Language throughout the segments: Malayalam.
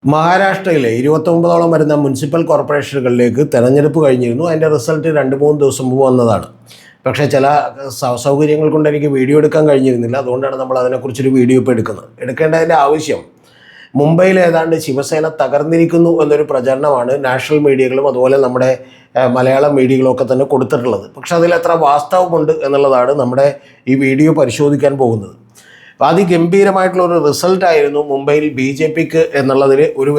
മഹാരാഷ്ട്രയിലെ 29ഓളം വരുന്ന മുനിസിപ്പൽ കോർപ്പറേഷനുകളിലേക്ക് തെരഞ്ഞെടുപ്പ് കഴിഞ്ഞിരുന്നു. അതിൻ്റെ റിസൾട്ട് 2-3 ദിവസം മുമ്പ് വന്നതാണ്. പക്ഷേ ചില സൗകര്യങ്ങൾ കൊണ്ട് എനിക്ക് വീഡിയോ എടുക്കാൻ കഴിഞ്ഞിരുന്നില്ല. അതുകൊണ്ടാണ് നമ്മൾ അതിനെക്കുറിച്ചൊരു വീഡിയോ ഇപ്പോൾ എടുക്കേണ്ടതിൻ്റെ ആവശ്യം മുംബൈയിൽ ഏതാണ്ട് ശിവസേന തകർന്നിരിക്കുന്നു എന്നൊരു പ്രചരണമാണ് നാഷണൽ മീഡിയകളും അതുപോലെ നമ്മുടെ മലയാളം മീഡിയകളും ഒക്കെ തന്നെ കൊടുത്തിട്ടുള്ളത്. പക്ഷെ അതിലെത്ര വാസ്തവമുണ്ട് എന്നുള്ളതാണ് നമ്മുടെ ഈ വീഡിയോ പരിശോധിക്കാൻ പോകുന്നത്. അപ്പോൾ അതിഗംഭീരമായിട്ടുള്ള ഒരു റിസൾട്ടായിരുന്നു മുംബൈയിൽ BJPക്ക് എന്നുള്ളതിൽ ഒരു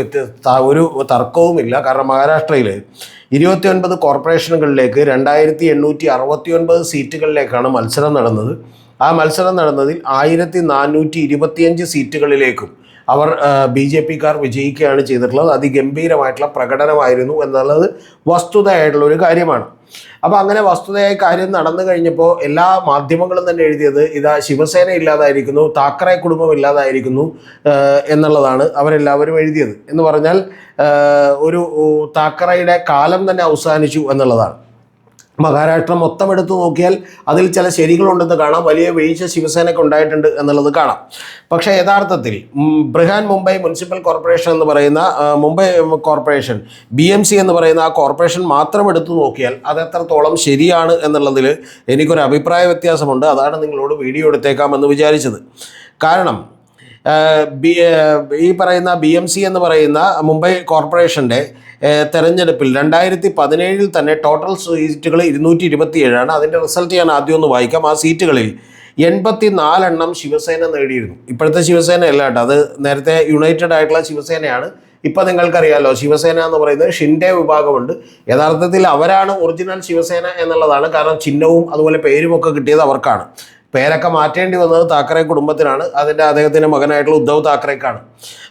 തർക്കവുമില്ല. കാരണം മഹാരാഷ്ട്രയിൽ 29 കോർപ്പറേഷനുകളിലേക്ക് 2869 സീറ്റുകളിലേക്കാണ് മത്സരം നടന്നത്. ആ മത്സരം നടന്നതിൽ 1425 സീറ്റുകളിലേക്കും അവർ BJPക്കാർ വിജയിക്കുകയാണ് ചെയ്തിട്ടുള്ളത്. അതിഗംഭീരമായിട്ടുള്ള പ്രകടനമായിരുന്നു എന്നുള്ളത് വസ്തുതയായിട്ടുള്ള ഒരു കാര്യമാണ്. അപ്പോൾ അങ്ങനെ വസ്തുതയായ കാര്യം നടന്നു കഴിഞ്ഞപ്പോൾ എല്ലാ മാധ്യമങ്ങളും തന്നെ എഴുതിയത് ഇതാ ശിവസേന ഇല്ലാതായിരിക്കുന്നു, താക്കറെ കുടുംബം ഇല്ലാതായിരിക്കുന്നു എന്നുള്ളതാണ് അവരെല്ലാവരും എഴുതിയത്. എന്ന് പറഞ്ഞാൽ ഒരു താക്കറയുടെ കാലം തന്നെ അവസാനിച്ചു എന്നുള്ളതാണ്. മഹാരാഷ്ട്ര മൊത്തം എടുത്തു നോക്കിയാൽ അതിൽ ചില ശരികളുണ്ടെന്ന് കാണാം, വലിയ വീഴ്ച ശിവസേനയ്ക്ക് ഉണ്ടായിട്ടുണ്ട് എന്നുള്ളത് കാണാം. പക്ഷേ യഥാർത്ഥത്തിൽ ബൃഹാൻ മുംബൈ മുനിസിപ്പൽ കോർപ്പറേഷൻ എന്ന് പറയുന്ന മുംബൈ കോർപ്പറേഷൻ BMC എന്ന് പറയുന്ന ആ കോർപ്പറേഷൻ മാത്രം എടുത്തു നോക്കിയാൽ അത് എത്രത്തോളം ശരിയാണ് എന്നുള്ളതിൽ എനിക്കൊരു അഭിപ്രായ വ്യത്യാസമുണ്ട്. അതാണ് നിങ്ങളോട് വീഡിയോ എടുത്തേക്കാമെന്ന് വിചാരിച്ചത്. കാരണം ഈ പറയുന്ന BMC എന്ന് പറയുന്ന മുംബൈ കോർപ്പറേഷൻ്റെ തെരഞ്ഞെടുപ്പിൽ 2017 തന്നെ ടോട്ടൽ സീറ്റുകൾ 227ആണ്. അതിൻ്റെ റിസൾട്ട് ഞാൻ ആദ്യം ഒന്ന് വായിക്കാം. ആ സീറ്റുകളിൽ 84 ശിവസേന നേടിയിരുന്നു. ഇപ്പോഴത്തെ ശിവസേന അല്ല കേട്ടോ, അത് നേരത്തെ യുണൈറ്റഡ് ആയിട്ടുള്ള ശിവസേനയാണ്. ഇപ്പം നിങ്ങൾക്കറിയാമല്ലോ, ശിവസേന എന്ന് പറയുന്നത് ഷിൻഡെ വിഭാഗമുണ്ട്. യഥാർത്ഥത്തിൽ അവരാണ് ഒറിജിനൽ ശിവസേന എന്നുള്ളതാണ്. കാരണം ചിഹ്നവും അതുപോലെ പേരുമൊക്കെ കിട്ടിയത് അവർക്കാണ്. പേരൊക്കെ മാറ്റേണ്ടി വന്നത് താക്കറെ കുടുംബത്തിനാണ്, അദ്ദേഹത്തിൻ്റെ മകനായിട്ടുള്ള ഉദ്ധവ് താക്കറേക്കാണ്.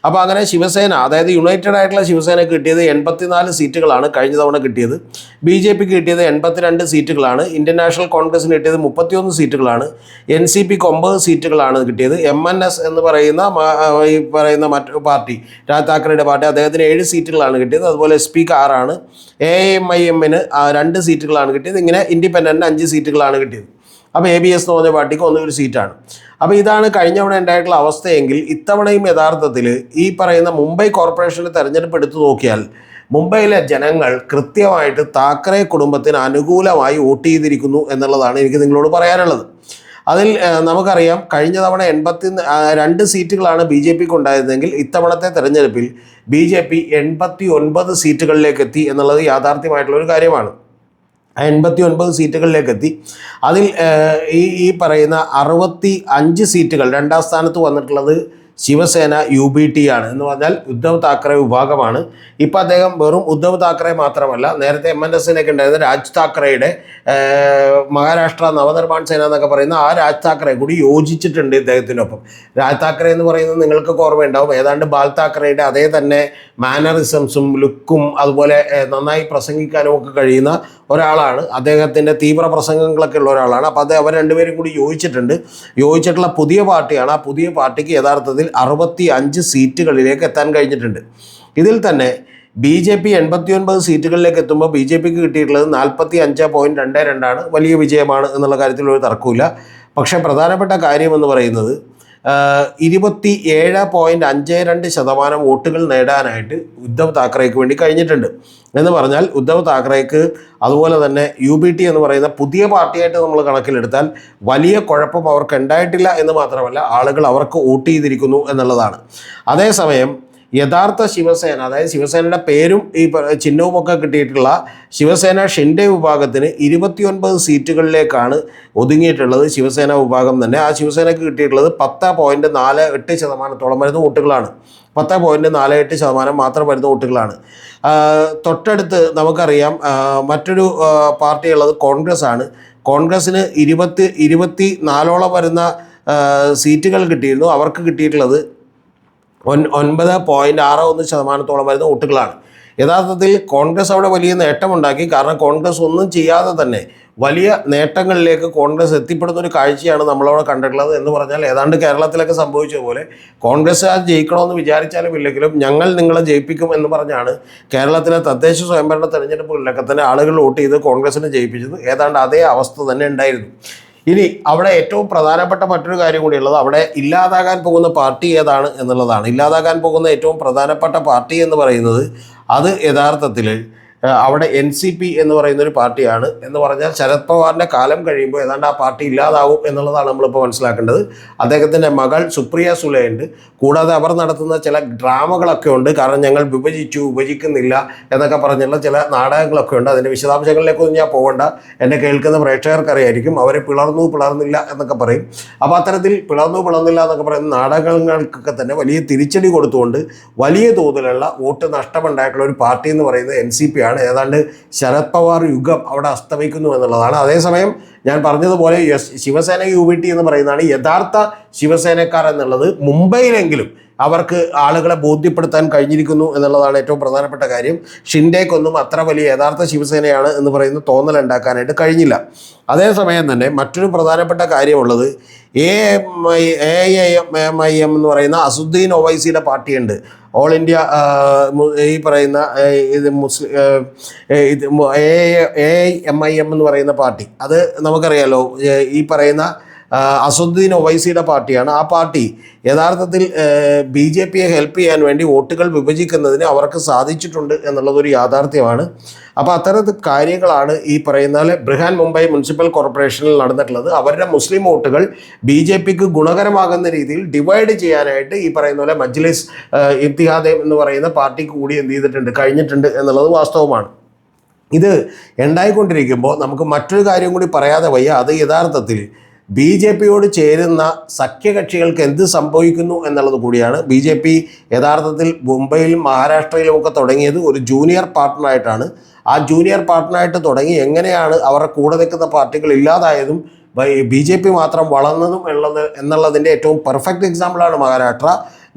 അപ്പോൾ അങ്ങനെ ശിവസേന, അതായത് യുണൈറ്റഡ് ആയിട്ടുള്ള ശിവസേനയ്ക്ക് കിട്ടിയത് 84 സീറ്റുകളാണ് കഴിഞ്ഞ തവണ കിട്ടിയത്. BJPക്ക് കിട്ടിയത് 82 സീറ്റുകളാണ്. ഇന്ത്യൻ നാഷണൽ കോൺഗ്രസിന് കിട്ടിയത് 31 സീറ്റുകളാണ്. NCPക്ക് 9 സീറ്റുകളാണ് കിട്ടിയത്. MNS എന്ന് പറയുന്ന മറ്റൊരു പാർട്ടി, രാജ് താക്കറയുടെ പാർട്ടി, അദ്ദേഹത്തിന് 7 സീറ്റുകളാണ് കിട്ടിയത്. അതുപോലെ SPക്ക് 6ആണ്. AIMന് 2 സീറ്റുകളാണ് കിട്ടിയത്. ഇങ്ങനെ ഇൻഡിപെൻഡൻറ്റിന് 5 സീറ്റുകളാണ് കിട്ടിയത്. അപ്പോൾ ABS എന്ന് പറഞ്ഞ പാർട്ടിക്ക് 1 സീറ്റാണ്. അപ്പോൾ ഇതാണ് കഴിഞ്ഞ തവണ ഉണ്ടായിട്ടുള്ള അവസ്ഥയെങ്കിൽ ഇത്തവണയും യഥാർത്ഥത്തിൽ ഈ പറയുന്ന മുംബൈ കോർപ്പറേഷൻ്റെ തെരഞ്ഞെടുപ്പ് എടുത്തു നോക്കിയാൽ മുംബൈയിലെ ജനങ്ങൾ കൃത്യമായിട്ട് താക്കറെ കുടുംബത്തിന് അനുകൂലമായി വോട്ട് ചെയ്തിരിക്കുന്നു എന്നുള്ളതാണ് എനിക്ക് നിങ്ങളോട് പറയാനുള്ളത്. അതിൽ നമുക്കറിയാം, കഴിഞ്ഞ തവണ 82 സീറ്റുകളാണ് BJPക്ക് ഉണ്ടായിരുന്നെങ്കിൽ ഇത്തവണത്തെ തെരഞ്ഞെടുപ്പിൽ BJP 89 സീറ്റുകളിലേക്ക് എത്തി എന്നുള്ളത് യാഥാർത്ഥ്യമായിട്ടുള്ളൊരു കാര്യമാണ്. 89 സീറ്റുകളിലേക്ക് എത്തി. അതിൽ ഈ പറയുന്ന 65 സീറ്റുകൾ, രണ്ടാം സ്ഥാനത്ത് വന്നിട്ടുള്ളത് ശിവസേന UBT ആണ്. എന്ന് പറഞ്ഞാൽ ഉദ്ധവ് താക്കറെ വിഭാഗമാണ്. ഇപ്പോൾ അദ്ദേഹം വെറും ഉദ്ധവ് താക്കറെ മാത്രമല്ല, നേരത്തെ MNSനൊക്കെ ഉണ്ടായിരുന്ന രാജ് താക്കറയുടെ മഹാരാഷ്ട്ര നവനിർമ്മാൺ സേന എന്നൊക്കെ പറയുന്ന ആ രാജ് താക്കറെ കൂടി യോജിച്ചിട്ടുണ്ട് ഇദ്ദേഹത്തിനൊപ്പം. രാജ് താക്കറെ എന്ന് പറയുന്നത് നിങ്ങൾക്കൊക്കെ ഓർമ്മയുണ്ടാവും, ഏതാണ്ട് ബാൽ താക്കറയുടെ അതേ തന്നെ മാനറിസംസും ലുക്കും അതുപോലെ നന്നായി പ്രസംഗിക്കാനും ഒക്കെ കഴിയുന്ന ഒരാളാണ്. അദ്ദേഹത്തിൻ്റെ തീവ്ര പ്രസംഗങ്ങളൊക്കെ ഉള്ള ഒരാളാണ്. അപ്പോൾ അവർ രണ്ടുപേരും കൂടി യോജിച്ചിട്ടുള്ള പുതിയ പാർട്ടിയാണ്. ആ പുതിയ പാർട്ടിക്ക് യഥാർത്ഥത്തിൽ 65 സീറ്റുകളിലേക്ക് എത്താൻ കഴിഞ്ഞിട്ടുണ്ട്. ഇതിൽ തന്നെ BJP 89 സീറ്റുകളിലേക്ക് എത്തുമ്പോൾ BJPക്ക് കിട്ടിയിട്ടുള്ളത് 45.22 വലിയ വിജയമാണ് എന്നുള്ള കാര്യത്തിൽ ഒരു തർക്കമില്ല. പക്ഷേ പ്രധാനപ്പെട്ട കാര്യമെന്ന് പറയുന്നത് 27.52% വോട്ടുകൾ നേടാനായിട്ട് ഉദ്ധവ് താക്കറേക്ക് വേണ്ടി കഴിഞ്ഞിട്ടുണ്ട്. എന്ന് പറഞ്ഞാൽ ഉദ്ധവ് താക്കറേക്ക് അതുപോലെ തന്നെ UBT എന്ന് പറയുന്ന പുതിയ പാർട്ടിയായിട്ട് നമ്മൾ കണക്കിലെടുത്താൽ വലിയ കുഴപ്പം അവർക്ക് ഉണ്ടായിട്ടില്ല എന്ന് മാത്രമല്ല, ആളുകൾ അവർക്ക് വോട്ട് ചെയ്തിരിക്കുന്നു എന്നുള്ളതാണ്. അതേസമയം യഥാർത്ഥ ശിവസേന, അതായത് ശിവസേനയുടെ പേരും ഈ ചിഹ്നവും ഒക്കെ കിട്ടിയിട്ടുള്ള ശിവസേന ഷിൻഡെ വിഭാഗത്തിന് 29 സീറ്റുകളിലേക്കാണ് ഒതുങ്ങിയിട്ടുള്ളത്. ശിവസേന വിഭാഗം തന്നെ. ആ ശിവസേനയ്ക്ക് കിട്ടിയിട്ടുള്ളത് 10.48% വരുന്ന വോട്ടുകളാണ്. 10.48% മാത്രം വരുന്ന വോട്ടുകളാണ്. തൊട്ടടുത്ത് നമുക്കറിയാം മറ്റൊരു പാർട്ടിയുള്ളത് കോൺഗ്രസ് ആണ്. കോൺഗ്രസ്സിന് 24 വരുന്ന സീറ്റുകൾ കിട്ടിയിരുന്നു. അവർക്ക് കിട്ടിയിട്ടുള്ളത് 9.61% വരുന്ന വോട്ടുകളാണ്. യഥാർത്ഥത്തിൽ കോൺഗ്രസ് അവിടെ വലിയ നേട്ടമുണ്ടാക്കി. കാരണം കോൺഗ്രസ് ഒന്നും ചെയ്യാതെ തന്നെ വലിയ നേട്ടങ്ങളിലേക്ക് കോൺഗ്രസ് എത്തിപ്പെടുന്ന ഒരു കാഴ്ചയാണ് നമ്മളവിടെ കണ്ടിട്ടുള്ളത്. എന്ന് പറഞ്ഞാൽ ഏതാണ്ട് കേരളത്തിലൊക്കെ സംഭവിച്ച പോലെ കോൺഗ്രസ് ജയിക്കണമെന്ന് വിചാരിച്ചാലും ഇല്ലെങ്കിലും ഞങ്ങൾ നിങ്ങളെ ജയിപ്പിക്കും എന്ന് പറഞ്ഞാണ് കേരളത്തിലെ തദ്ദേശ സ്വയംഭരണ തെരഞ്ഞെടുപ്പുകളിലൊക്കെ തന്നെ ആളുകൾ വോട്ട് ചെയ്ത് കോൺഗ്രസിനെ ജയിപ്പിച്ചത്. ഏതാണ്ട് അതേ അവസ്ഥ തന്നെ ഉണ്ടായിരുന്നു. ഇനി അവിടെ ഏറ്റവും പ്രധാനപ്പെട്ട മറ്റൊരു കാര്യം കൂടിയുള്ളത്, അവിടെ ഇല്ലാതാകാൻ പോകുന്ന പാർട്ടി ഏതാണ് എന്നുള്ളതാണ്. ഇല്ലാതാകാൻ പോകുന്ന ഏറ്റവും പ്രധാനപ്പെട്ട പാർട്ടി എന്ന് പറയുന്നത് അത് യഥാർത്ഥത്തിൽ അവിടെ NCP എന്ന് പറയുന്ന ഒരു പാർട്ടിയാണ്. എന്ന് പറഞ്ഞാൽ ശരത് പവാറിൻ്റെ കാലം കഴിയുമ്പോൾ ഏതാണ്ട് ആ പാർട്ടി ഇല്ലാതാവും എന്നുള്ളതാണ് നമ്മളിപ്പോൾ മനസ്സിലാക്കേണ്ടത്. അദ്ദേഹത്തിൻ്റെ മകൾ സുപ്രിയ സുലെ ഉണ്ട്. കൂടാതെ അവർ നടത്തുന്ന ചില ഡ്രാമകളൊക്കെ ഉണ്ട്. കാരണം ഞങ്ങൾ വിഭജിക്കുന്നില്ല എന്നൊക്കെ പറഞ്ഞുള്ള ചില നാടകങ്ങളൊക്കെ ഉണ്ട്. അതിൻ്റെ വിശദാംശങ്ങളിലേക്കൊന്നും ഞാൻ പോകണ്ട, എന്നെ കേൾക്കുന്ന പ്രേക്ഷകർക്കറിയായിരിക്കും. അവരെ പിളർന്നില്ല എന്നൊക്കെ പറയും. അപ്പോൾ അത്തരത്തിൽ പിളർന്നില്ല എന്നൊക്കെ പറയുന്ന നാടകങ്ങൾക്കൊക്കെ തന്നെ വലിയ തിരിച്ചടി കൊടുത്തുകൊണ്ട് വലിയ തോതിലുള്ള വോട്ട് നഷ്ടമുണ്ടായിട്ടുള്ള ഒരു പാർട്ടി എന്ന് പറയുന്നത് NCP ആണ്. ഏതാണ്ട് ശരത് പവാർ യുഗം അവിടെ അസ്തമിക്കുന്നു എന്നുള്ളതാണ്. അതേസമയം ഞാൻ പറഞ്ഞതുപോലെ ശിവസേന UBT എന്ന് പറയുന്നതാണ് യഥാർത്ഥ ശിവസേനക്കാർ എന്നുള്ളത്. മുംബൈയിലെങ്കിലും അവർക്ക് ആളുകളെ ബോധ്യപ്പെടുത്താൻ കഴിഞ്ഞിരിക്കുന്നു എന്നുള്ളതാണ് ഏറ്റവും പ്രധാനപ്പെട്ട കാര്യം. ഷിൻഡേക്കൊന്നും അത്ര വലിയ യഥാർത്ഥ ശിവസേനയാണ് എന്ന് പറയുന്ന തോന്നലുണ്ടാക്കാനായിട്ട് കഴിഞ്ഞില്ല. അതേസമയം തന്നെ മറ്റൊരു പ്രധാനപ്പെട്ട കാര്യമുള്ളത് AIMIM എന്ന് പറയുന്ന അസുദ്ദീൻ ഒവൈസിയുടെ പാർട്ടിയുണ്ട്. ഓൾ ഇന്ത്യ ഈ പറയുന്ന ഇത് AIMIM എന്ന് പറയുന്ന പാർട്ടി, അത് നമുക്കറിയാലോ, ഈ പറയുന്ന അസുദ്ദീൻ ഒവൈസിയുടെ പാർട്ടിയാണ്. ആ പാർട്ടി യഥാർത്ഥത്തിൽ BJPയെ ഹെൽപ്പ് ചെയ്യാൻ വേണ്ടി വോട്ടുകൾ വിഭജിക്കുന്നതിന് അവർക്ക് സാധിച്ചിട്ടുണ്ട് എന്നുള്ളതൊരു യാഥാർത്ഥ്യമാണ്. അപ്പോൾ അത്തരത്തിൽ കാര്യങ്ങളാണ് ഈ പറയുന്ന പോലെ ബൃഹാൻ മുംബൈ മുനിസിപ്പൽ കോർപ്പറേഷനിൽ നടന്നിട്ടുള്ളത്. അവരുടെ മുസ്ലിം വോട്ടുകൾ BJPക്ക് ഗുണകരമാകുന്ന രീതിയിൽ ഡിവൈഡ് ചെയ്യാനായിട്ട് ഈ പറയുന്ന പോലെ മജ്ലിസ് ഇത്തിഹാദ് എന്ന് പറയുന്ന പാർട്ടിക്ക് കൂടി കഴിഞ്ഞിട്ടുണ്ട് എന്നുള്ളത് വാസ്തവമാണ്. ഇത് ഉണ്ടായിക്കൊണ്ടിരിക്കുമ്പോൾ നമുക്ക് മറ്റൊരു കാര്യം കൂടി പറയാതെ വയ്യ. അത് യഥാർത്ഥത്തിൽ BJPയോട് ചേരുന്ന സഖ്യകക്ഷികൾക്ക് എന്ത് സംഭവിക്കുന്നു എന്നുള്ളത് കൂടിയാണ്. BJP യഥാർത്ഥത്തിൽ മുംബൈയിലും മഹാരാഷ്ട്രയിലുമൊക്കെ തുടങ്ങിയത് ഒരു ജൂനിയർ പാർട്ട്ണറായിട്ടാണ്. ആ ജൂനിയർ പാർട്ട്ണറായിട്ട് തുടങ്ങി എങ്ങനെയാണ് അവരുടെ കൂടെ നിൽക്കുന്ന പാർട്ടികൾ ഇല്ലാതായതും BJP മാത്രം വളർന്നതും എന്നുള്ളതിൻ്റെ ഏറ്റവും പെർഫെക്റ്റ് എക്സാമ്പിളാണ് മഹാരാഷ്ട്ര.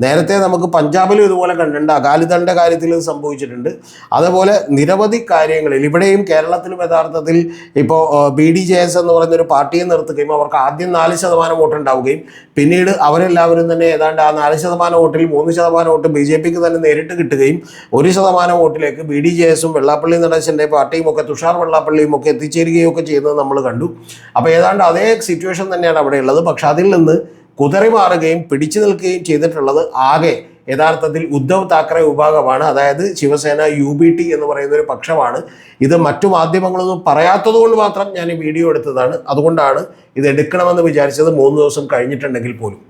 നേരത്തെ നമുക്ക് പഞ്ചാബിലും ഇതുപോലെ കണ്ടിട്ടുണ്ട്. അകാലിദളിൻ്റെ കാര്യത്തിൽ ഇത് സംഭവിച്ചിട്ടുണ്ട്. അതുപോലെ നിരവധി കാര്യങ്ങളിൽ ഇവിടെയും കേരളത്തിലും യഥാർത്ഥത്തിൽ ഇപ്പോൾ BDJS എന്ന് പറയുന്നൊരു പാർട്ടിയെ നിർത്തുകയും അവർക്ക് ആദ്യം 4% വോട്ട് ഉണ്ടാവുകയും പിന്നീട് അവരെല്ലാവരും തന്നെ ഏതാണ്ട് ആ 4% വോട്ടിൽ 3% വോട്ട് BJPക്ക് തന്നെ നേരിട്ട് കിട്ടുകയും 1% വോട്ടിലേക്ക് BDJSും വെള്ളാപ്പള്ളി നടേശൻ്റെ പാർട്ടിയും ഒക്കെ തുഷാർ വെള്ളാപ്പള്ളിയും ഒക്കെ എത്തിച്ചേരുകയും ഒക്കെ ചെയ്യുന്നത് നമ്മൾ കണ്ടു. അപ്പോൾ ഏതാണ്ട് അതേ സിറ്റുവേഷൻ തന്നെയാണ് അവിടെ ഉള്ളത്. പക്ഷെ അതിൽ നിന്ന് കുതറി മാറുകയും പിടിച്ചു നിൽക്കുകയും ചെയ്തിട്ടുള്ളത് ആകെ യഥാർത്ഥത്തിൽ ഉദ്ധവ് താക്കറെ വിഭാഗമാണ്. അതായത് ശിവസേന UBT എന്ന് പറയുന്ന ഒരു പക്ഷമാണ്. ഇത് മറ്റു മാധ്യമങ്ങളൊന്നും പറയാത്തത് കൊണ്ട് മാത്രം ഞാൻ ഈ വീഡിയോ എടുത്തതാണ്. അതുകൊണ്ടാണ് ഇത് എടുക്കണമെന്ന് വിചാരിച്ചത് 3 ദിവസം കഴിഞ്ഞിട്ടുണ്ടെങ്കിൽ പോലും.